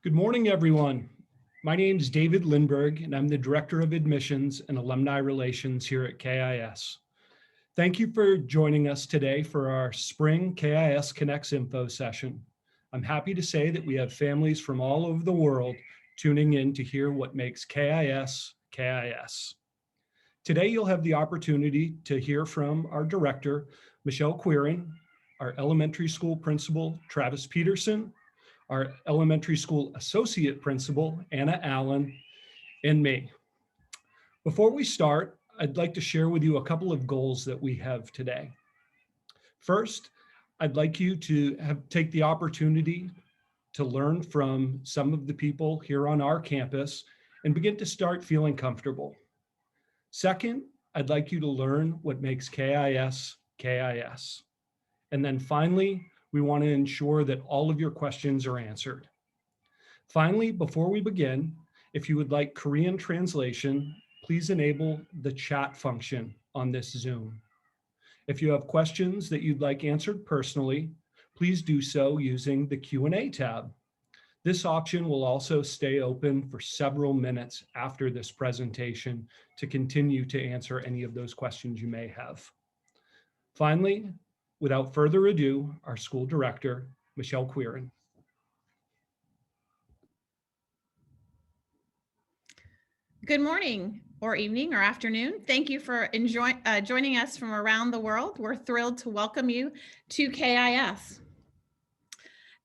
Good morning, everyone. My name is David Lindberg, and I'm the Director of Admissions and Alumni Relations here at KIS. Thank you for joining us today for our Spring KIS Connects Info session. I'm happy to say that we have families from all over the world tuning in to hear what makes KIS, KIS. Today, you'll have the opportunity to hear from our director, Michelle Quirin, our elementary school principal, Travis Peterson, our elementary school associate principal, Anna Allen, and me. Before we start, I'd like to share with you a couple of goals that we have today. First, I'd like you to take the opportunity to learn from some of the people here on our campus and begin to start feeling comfortable. Second, I'd like you to learn what makes KIS, KIS. And then finally, we want to ensure that all of your questions are answered. Finally, before we begin, if you would like Korean translation, please enable the chat function on this Zoom. If you have questions that you'd like answered personally, please do so using the Q&A tab. This option will also stay open for several minutes after this presentation to continue to answer any of those questions you may have. Finally, without further ado, our school director, Michelle Quirin. Good morning or evening or afternoon. Thank you for joining us from around the world. We're thrilled to welcome you to KIS.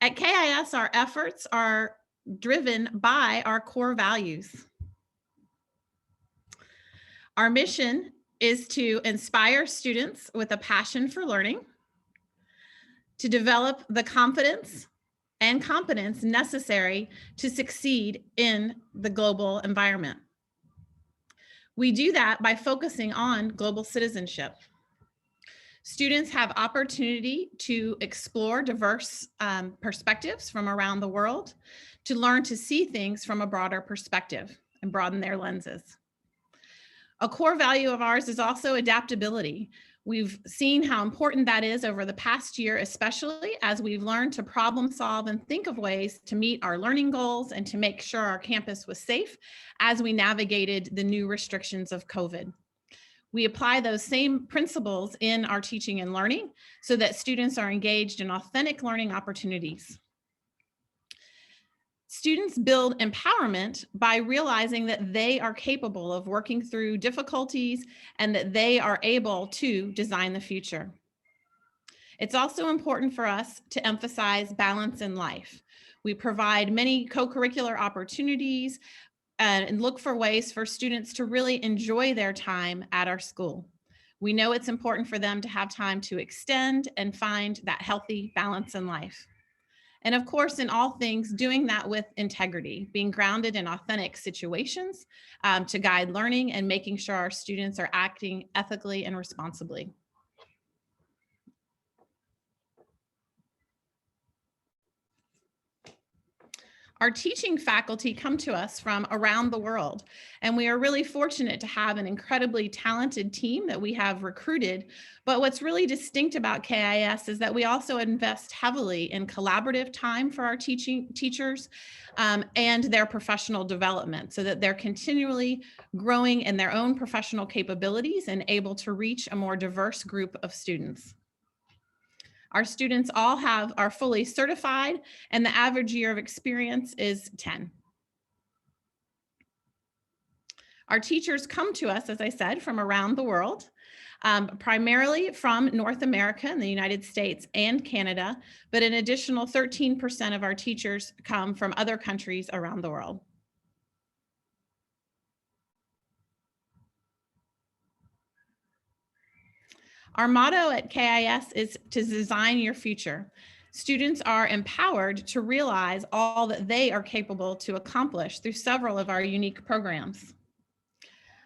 At KIS, our efforts are driven by our core values. Our mission is to inspire students with a passion for learning, to develop the confidence and competence necessary to succeed in the global environment. We do that by focusing on global citizenship. Students have opportunity to explore diverse perspectives from around the world, to learn to see things from a broader perspective and broaden their lenses. A core value of ours is also adaptability. We've seen how important that is over the past year, especially as we've learned to problem solve and think of ways to meet our learning goals and to make sure our campus was safe as we navigated the new restrictions of COVID. We apply those same principles in our teaching and learning so that students are engaged in authentic learning opportunities. Students build empowerment by realizing that they are capable of working through difficulties and that they are able to design the future. It's also important for us to emphasize balance in life. We provide many co-curricular opportunities and look for ways for students to really enjoy their time at our school. We know it's important for them to have time to extend and find that healthy balance in life. And of course, in all things, doing that with integrity, being grounded in authentic situations to guide learning and making sure our students are acting ethically and responsibly. Our teaching faculty come to us from around the world, and we are really fortunate to have an incredibly talented team that we have recruited. But what's really distinct about KIS is that we also invest heavily in collaborative time for our teachers and their professional development so that they're continually growing in their own professional capabilities and able to reach a more diverse group of students. Our students all are fully certified, and the average year of experience is 10. Our teachers come to us, as I said, from around the world, primarily from North America and the United States and Canada, but an additional 13% of our teachers come from other countries around the world. Our motto at KIS is to design your future. Students are empowered to realize all that they are capable to accomplish through several of our unique programs.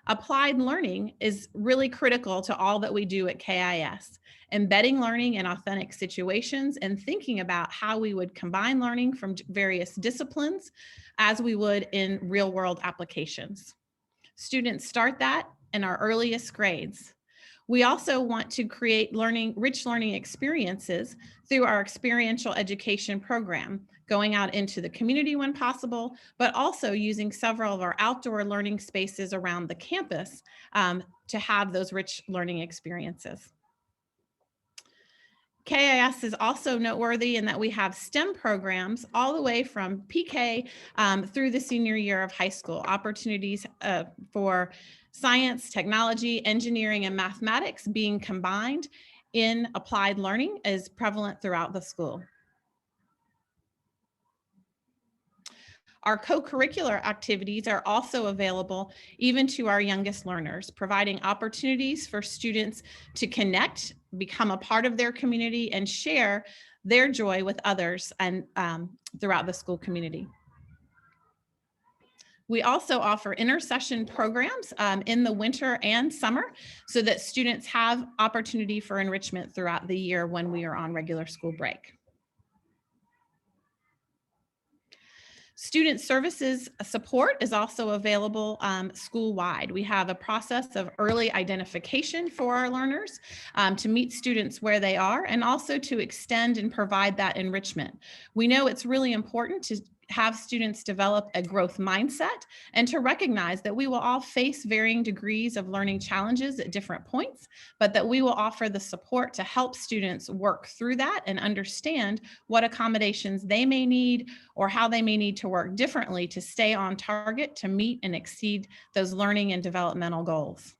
Applied learning is really critical to all that we do at KIS, embedding learning in authentic situations and thinking about how we would combine learning from various disciplines as we would in real-world applications. Students start that in our earliest grades. We also want to create rich learning experiences through our experiential education program, going out into the community when possible, but also using several of our outdoor learning spaces around the campus to have those rich learning experiences. KIS is also noteworthy in that we have STEM programs all the way from PK through the senior year of high school, opportunities for science, technology, engineering, and mathematics being combined in applied learning is prevalent throughout the school. Our co-curricular activities are also available even to our youngest learners, providing opportunities for students to connect, become a part of their community, and share their joy with others and throughout the school community. We also offer intersession programs in the winter and summer so that students have opportunity for enrichment throughout the year when we are on regular school break. Student services support is also available school-wide. We have a process of early identification for our learners to meet students where they are and also to extend and provide that enrichment. We know it's really important to have students develop a growth mindset and to recognize that we will all face varying degrees of learning challenges at different points, but that we will offer the support to help students work through that and understand what accommodations they may need or how they may need to work differently to stay on target to meet and exceed those learning and developmental goals.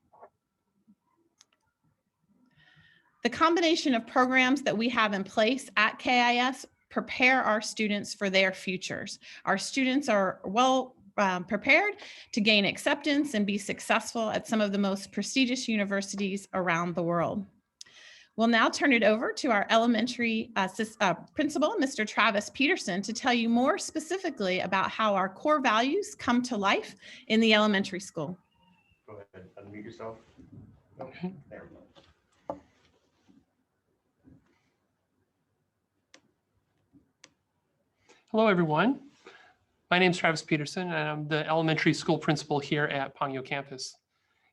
The combination of programs that we have in place at KIS prepare our students for their futures. Our students are well prepared to gain acceptance and be successful at some of the most prestigious universities around the world. We'll now turn it over to our elementary principal, Mr. Travis Peterson, to tell you more specifically about how our core values come to life in the elementary school. Go ahead, unmute yourself. Okay. There we go. Hello, everyone. My name is Travis Peterson, and I'm the elementary school principal here at Pongyo campus.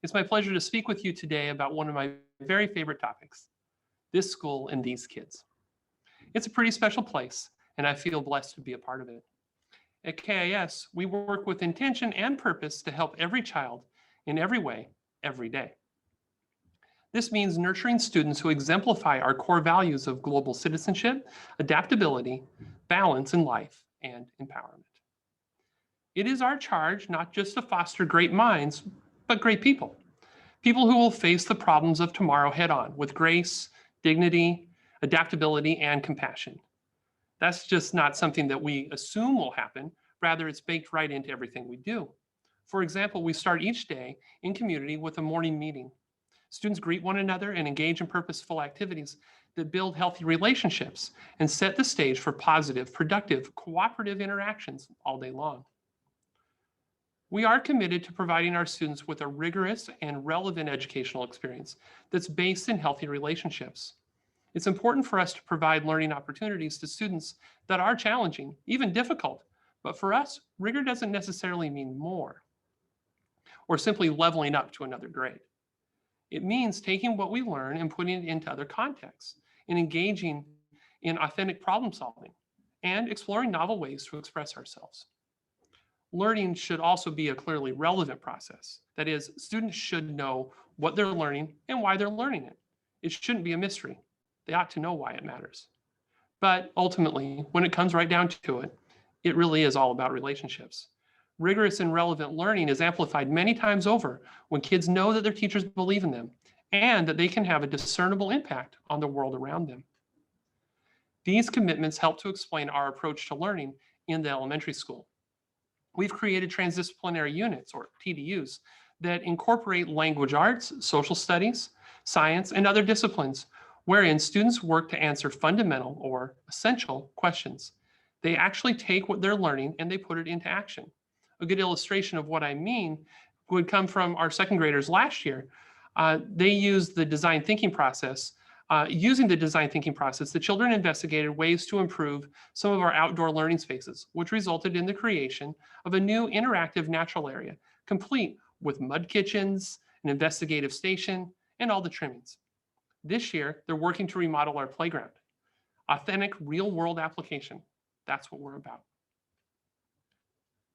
It's my pleasure to speak with you today about one of my very favorite topics, this school and these kids. It's a pretty special place, and I feel blessed to be a part of it. At KIS, we work with intention and purpose to help every child in every way, every day. This means nurturing students who exemplify our core values of global citizenship, adaptability, balance in life, and empowerment. It is our charge not just to foster great minds, but great people. People who will face the problems of tomorrow head on with grace, dignity, adaptability, and compassion. That's just not something that we assume will happen. Rather, it's baked right into everything we do. For example, we start each day in community with a morning meeting. Students greet one another and engage in purposeful activities that build healthy relationships and set the stage for positive, productive, cooperative interactions all day long. We are committed to providing our students with a rigorous and relevant educational experience that's based in healthy relationships. It's important for us to provide learning opportunities to students that are challenging, even difficult. But for us, rigor doesn't necessarily mean more or simply leveling up to another grade. It means taking what we learn and putting it into other contexts and engaging in authentic problem solving and exploring novel ways to express ourselves. Learning should also be a clearly relevant process. That is, students should know what they're learning and why they're learning it. It shouldn't be a mystery. They ought to know why it matters. But ultimately, when it comes right down to it, it really is all about relationships. Rigorous and relevant learning is amplified many times over when kids know that their teachers believe in them and that they can have a discernible impact on the world around them. These commitments help to explain our approach to learning in the elementary school. We've created transdisciplinary units, or TDUs, that incorporate language arts, social studies, science, and other disciplines, wherein students work to answer fundamental or essential questions. They actually take what they're learning and they put it into action. A good illustration of what I mean would come from our second graders last year. They used the design thinking process. Using the design thinking process, the children investigated ways to improve some of our outdoor learning spaces, which resulted in the creation of a new interactive natural area, complete with mud kitchens, an investigative station, and all the trimmings. This year, they're working to remodel our playground. Authentic, real-world application. That's what we're about.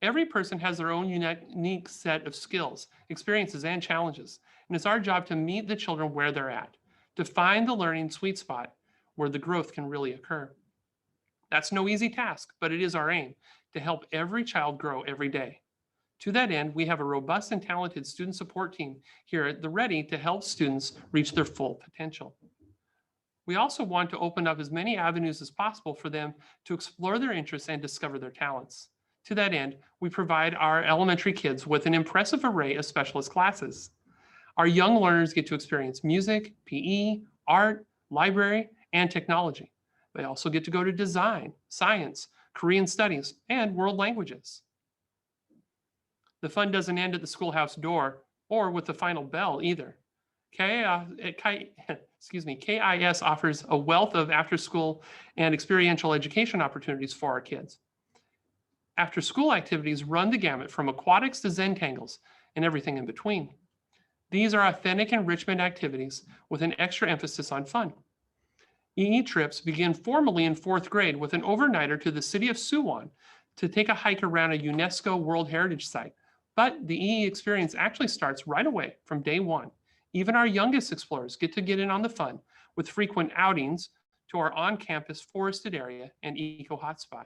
Every person has their own unique set of skills, experiences, and challenges, and it's our job to meet the children where they're at, to find the learning sweet spot where the growth can really occur. That's no easy task, but it is our aim to help every child grow every day. To that end, we have a robust and talented student support team here at the Ready to help students reach their full potential. We also want to open up as many avenues as possible for them to explore their interests and discover their talents. To that end, we provide our elementary kids with an impressive array of specialist classes. Our young learners get to experience music, PE, art, library, and technology. They also get to go to design, science, Korean studies, and world languages. The fun doesn't end at the schoolhouse door or with the final bell either. KIS offers a wealth of after-school and experiential education opportunities for our kids. After-school activities run the gamut from aquatics to Zentangles and everything in between. These are authentic enrichment activities with an extra emphasis on fun. EE trips begin formally in 4th grade with an overnighter to the city of Suwon to take a hike around a UNESCO World Heritage Site. But the EE experience actually starts right away from day one. Even our youngest explorers get to get in on the fun with frequent outings to our on-campus forested area and eco hotspot.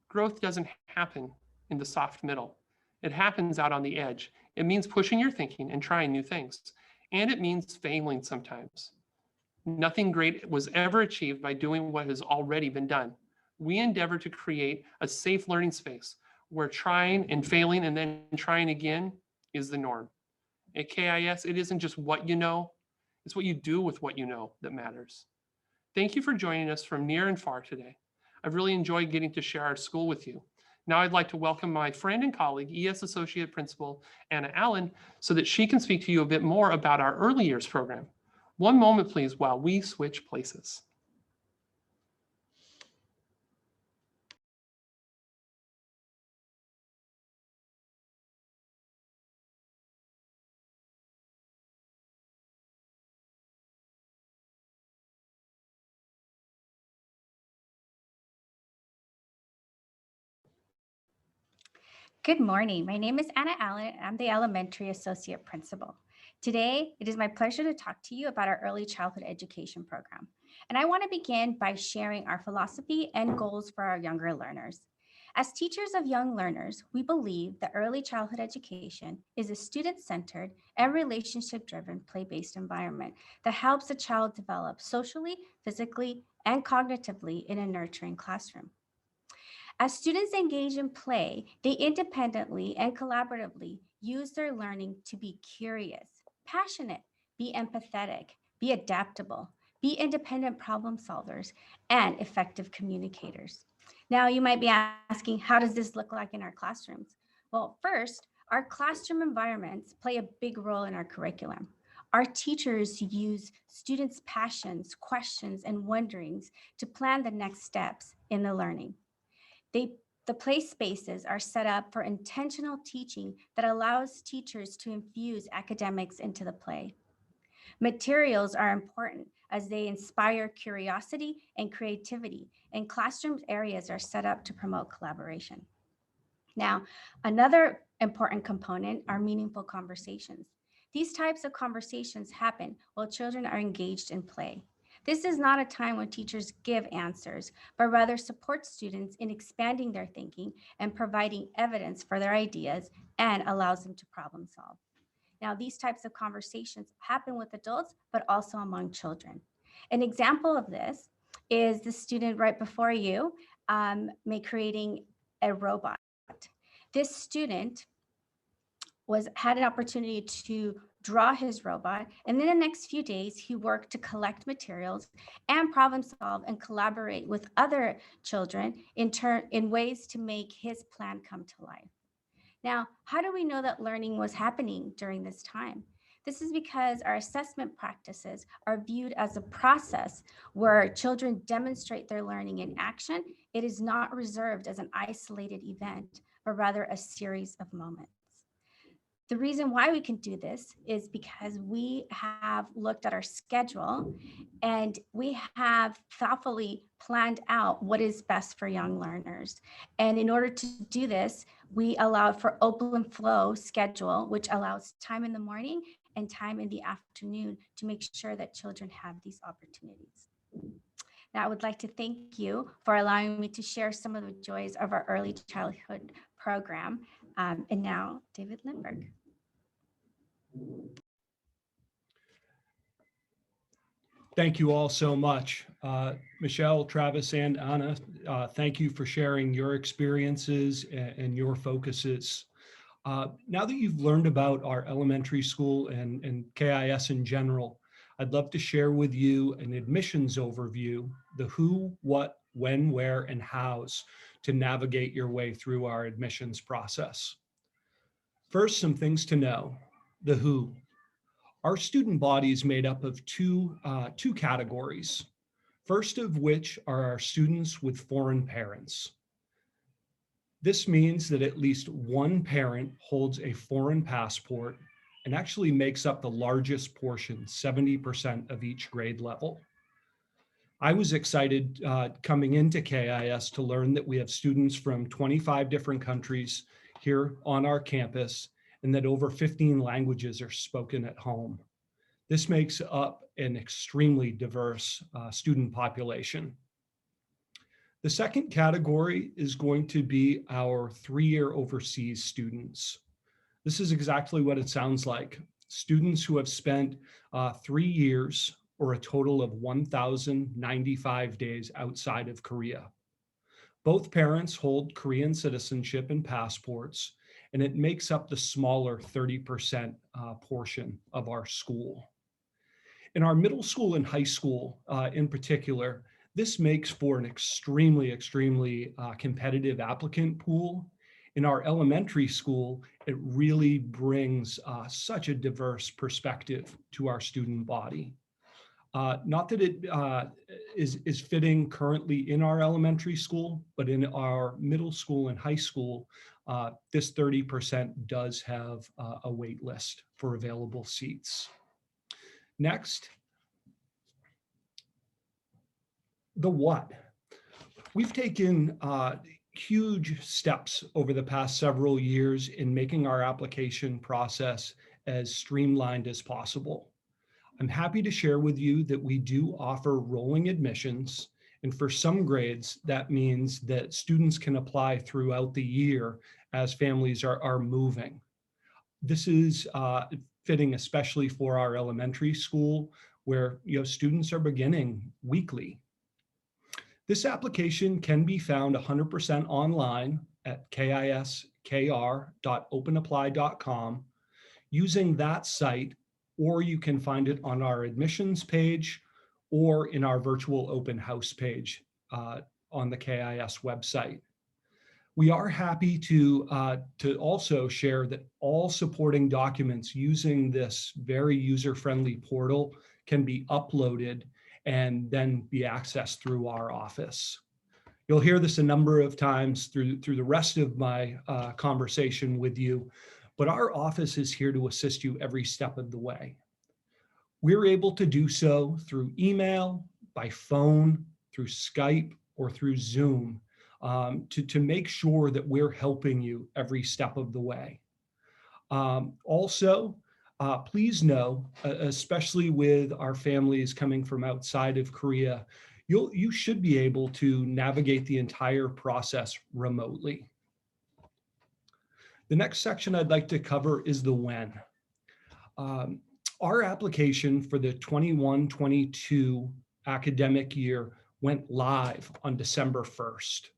Growth doesn't happen in the soft middle. It happens out on the edge. It means pushing your thinking and trying new things. And it means failing sometimes. Nothing great was ever achieved by doing what has already been done. We endeavor to create a safe learning space where trying and failing and then trying again is the norm. At KIS, it isn't just what you know, it's what you do with what you know that matters. Thank you for joining us from near and far today. I've really enjoyed getting to share our school with you. Now I'd like to welcome my friend and colleague, ES Associate Principal Anna Allen, so that she can speak to you a bit more about our early years program. One moment, please, while we switch places. Good morning. My name is Anna Allen, and I'm the Elementary Associate Principal. Today, it is my pleasure to talk to you about our early childhood education program. And I want to begin by sharing our philosophy and goals for our younger learners. As teachers of young learners, we believe that early childhood education is a student-centered and relationship-driven play-based environment that helps a child develop socially, physically, and cognitively in a nurturing classroom. As students engage in play, they independently and collaboratively use their learning to be curious, passionate, be empathetic, be adaptable, be independent problem solvers, and effective communicators. Now, you might be asking, how does this look like in our classrooms? Well, first, our classroom environments play a big role in our curriculum. Our teachers use students' passions, questions, and wonderings to plan the next steps in the learning. The play spaces are set up for intentional teaching that allows teachers to infuse academics into the play. Materials are important as they inspire curiosity and creativity, and classroom areas are set up to promote collaboration. Now, another important component are meaningful conversations. These types of conversations happen while children are engaged in play. This is not a time when teachers give answers, but rather support students in expanding their thinking and providing evidence for their ideas and allows them to problem solve. Now, these types of conversations happen with adults, but also among children. An example of this is the student right before you creating a robot. This student had an opportunity to draw his robot, and then the next few days he worked to collect materials and problem solve and collaborate with other children in ways to make his plan come to life. Now, how do we know that learning was happening during this time? This is because our assessment practices are viewed as a process where children demonstrate their learning in action. It is not reserved as an isolated event, but rather a series of moments. The reason why we can do this is because we have looked at our schedule and we have thoughtfully planned out what is best for young learners. And in order to do this, we allowed for open flow schedule, which allows time in the morning and time in the afternoon to make sure that children have these opportunities. Now, I would like to thank you for allowing me to share some of the joys of our early childhood program. And now, David Lindberg. Thank you all so much. Michelle, Travis, and Anna, thank you for sharing your experiences and your focuses. Now that you've learned about our elementary school and KIS in general, I'd love to share with you an admissions overview, the who, what, when, where, and hows to navigate your way through our admissions process. First, some things to know. The who. Our student body is made up of two categories. First of which are our students with foreign parents. This means that at least one parent holds a foreign passport and actually makes up the largest portion, 70% of each grade level. I was excited coming into KIS to learn that we have students from 25 different countries here on our campus and that over 15 languages are spoken at home. This makes up an extremely diverse student population. The second category is going to be our 3-year overseas students. This is exactly what it sounds like. Students who have spent 3 years or a total of 1,095 days outside of Korea. Both parents hold Korean citizenship and passports, and it makes up the smaller 30% portion of our school. In our middle school and high school in particular, this makes for an extremely competitive applicant pool. In our elementary school, it really brings such a diverse perspective to our student body. Not that it is fitting currently in our elementary school, but in our middle school and high school, this 30% does have a wait list for available seats. Next, the what. We've taken huge steps over the past several years in making our application process as streamlined as possible. I'm happy to share with you that we do offer rolling admissions, and for some grades, that means that students can apply throughout the year as families are moving. This is fitting especially for our elementary school, where students are beginning weekly. This application can be found 100% online at kiskr.openapply.com using that site, or you can find it on our admissions page or in our virtual open house page on the KIS website. We are happy to also share that all supporting documents using this very user-friendly portal can be uploaded and then be accessed through our office. You'll hear this a number of times through the rest of my conversation with you, but our office is here to assist you every step of the way. We're able to do so through email, by phone, through Skype, or through Zoom to make sure that we're helping you every step of the way. Also, please know, especially with our families coming from outside of Korea, you should be able to navigate the entire process remotely. The next section I'd like to cover is the when. Our application for the 21-22 academic year went live on December 1st.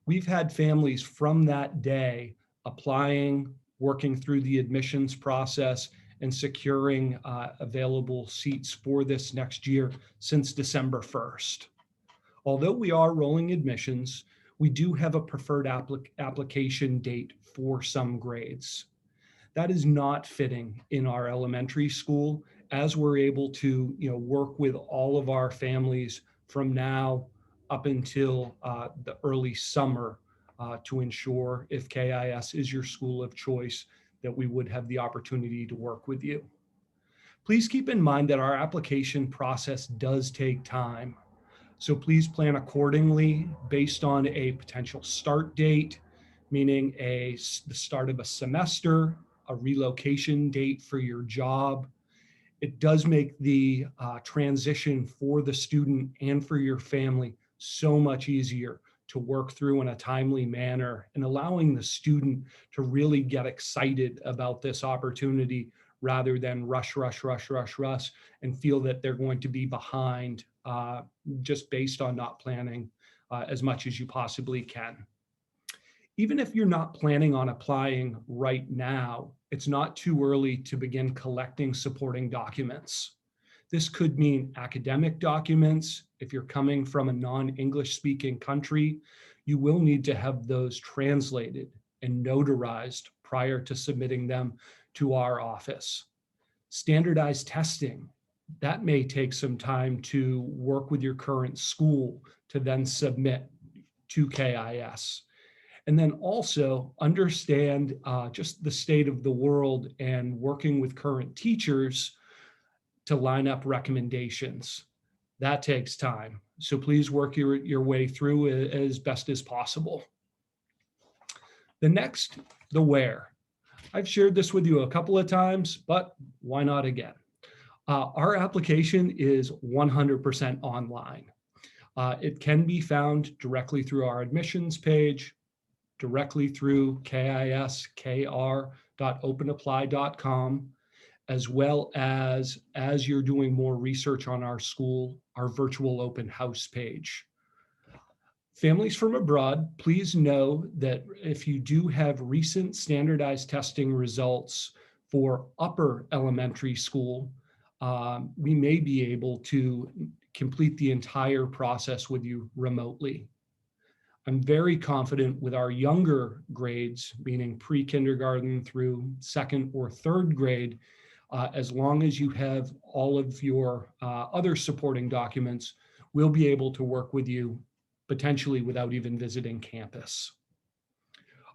We've had families from that day applying, working through the admissions process, and securing available seats for this next year since December 1st. Although we are rolling admissions, we do have a preferred application date for some grades. That is not fitting in our elementary school, as we're able to work with all of our families from now up until the early summer to ensure, if KIS is your school of choice, that we would have the opportunity to work with you. Please keep in mind that our application process does take time. So please plan accordingly based on a potential start date, meaning the start of a semester, a relocation date for your job. It does make the transition for the student and for your family so much easier to work through in a timely manner, and allowing the student to really get excited about this opportunity rather than rush, and feel that they're going to be behind just based on not planning as much as you possibly can. Even if you're not planning on applying right now, it's not too early to begin collecting supporting documents. This could mean academic documents. If you're coming from a non-English speaking country, you will need to have those translated and notarized prior to submitting them to our office. Standardized testing, that may take some time to work with your current school to then submit to KIS. And then also understand just the state of the world and working with current teachers to line up recommendations. That takes time. So please work your way through as best as possible. The next, the where. I've shared this with you a couple of times, but why not again? Our application is 100% online. It can be found directly through our admissions page, directly through kiskr.openapply.com, as well as you're doing more research on our school, our virtual open house page. Families from abroad, please know that if you do have recent standardized testing results for upper elementary school, we may be able to complete the entire process with you remotely. I'm very confident with our younger grades, meaning pre-kindergarten through second or third grade, as long as you have all of your other supporting documents, we'll be able to work with you potentially without even visiting campus.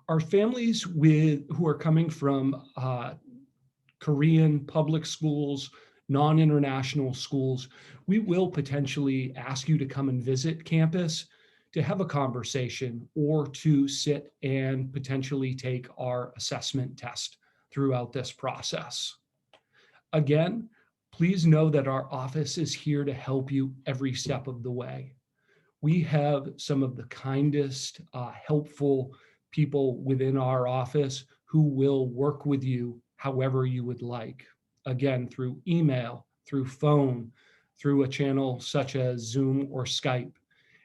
Our families who are coming from Korean public schools, non-international schools, we will potentially ask you to come and visit campus to have a conversation or to sit and potentially take our assessment test throughout this process. Again, please know that our office is here to help you every step of the way. We have some of the kindest, helpful people within our office who will work with you however you would like. Again, through email, through phone, through a channel such as Zoom or Skype.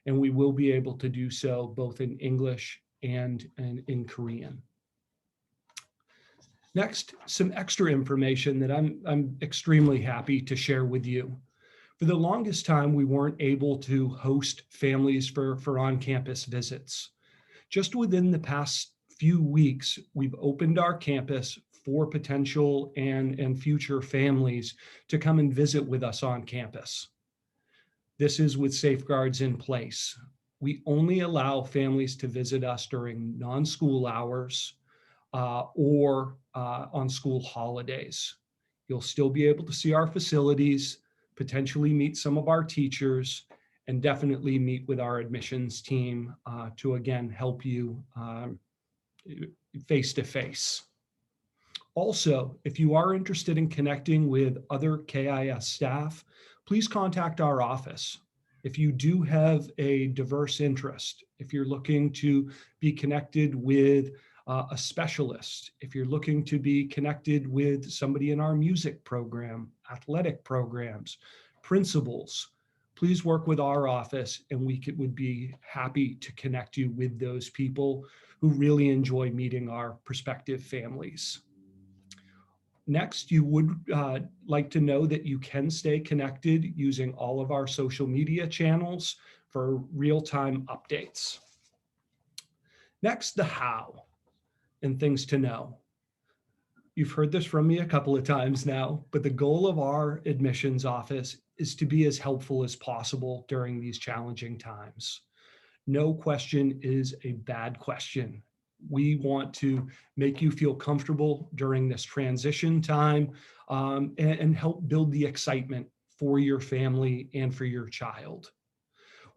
And we will be able to do so both in English and in Korean. Next, some extra information that I'm extremely happy to share with you. For the longest time, we weren't able to host families for on-campus visits. Just within the past few weeks, we've opened our campus for potential and future families to come and visit with us on campus. This is with safeguards in place. We only allow families to visit us during non-school hours or on school holidays. You'll still be able to see our facilities, potentially meet some of our teachers, and definitely meet with our admissions team to again help you face to face. Also, if you are interested in connecting with other KIS staff, please contact our office. If you do have a diverse interest, if you're looking to be connected with a specialist, if you're looking to be connected with somebody in our music program, athletic programs, principals, please work with our office and we would be happy to connect you with those people who really enjoy meeting our prospective families. Next, you would like to know that you can stay connected using all of our social media channels for real-time updates. Next, the how and things to know. You've heard this from me a couple of times now, but the goal of our admissions office is to be as helpful as possible during these challenging times. No question is a bad question. We want to make you feel comfortable during this transition time and help build the excitement for your family and for your child.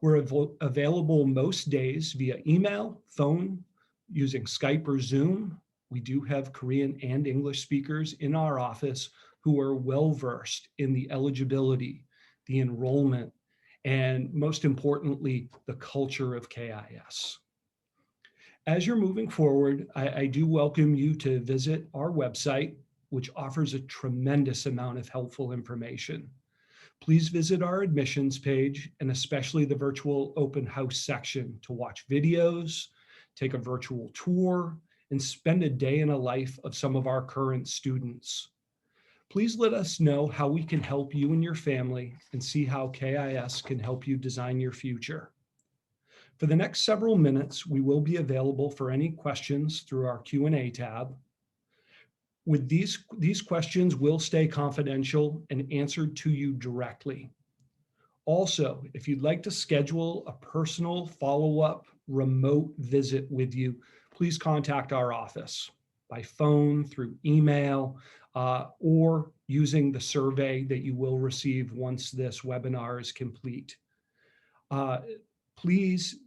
We're available most days via email, phone, using Skype or Zoom. We do have Korean and English speakers in our office who are well-versed in the eligibility, the enrollment, and most importantly, the culture of KIS. As you're moving forward, I do welcome you to visit our website, which offers a tremendous amount of helpful information. Please visit our admissions page and especially the virtual open house section to watch videos, take a virtual tour, and spend a day in a life of some of our current students. Please let us know how we can help you and your family and see how KIS can help you design your future. For the next several minutes, we will be available for any questions through our Q&A tab. With these questions will stay confidential and answered to you directly. Also, if you'd like to schedule a personal follow-up remote visit with you, please contact our office by phone, through email, or using the survey that you will receive once this webinar is complete. Please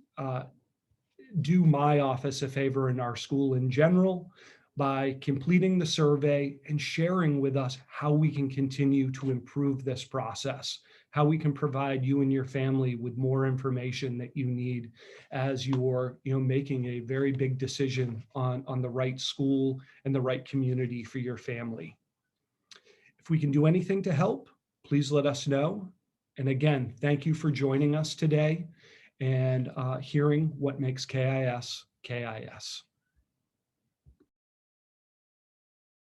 do my office a favor and our school in general by completing the survey and sharing with us how we can continue to improve this process, how we can provide you and your family with more information that you need as you're making a very big decision on the right school and the right community for your family. If we can do anything to help, please let us know. And again, thank you for joining us today and hearing what makes KIS KIS.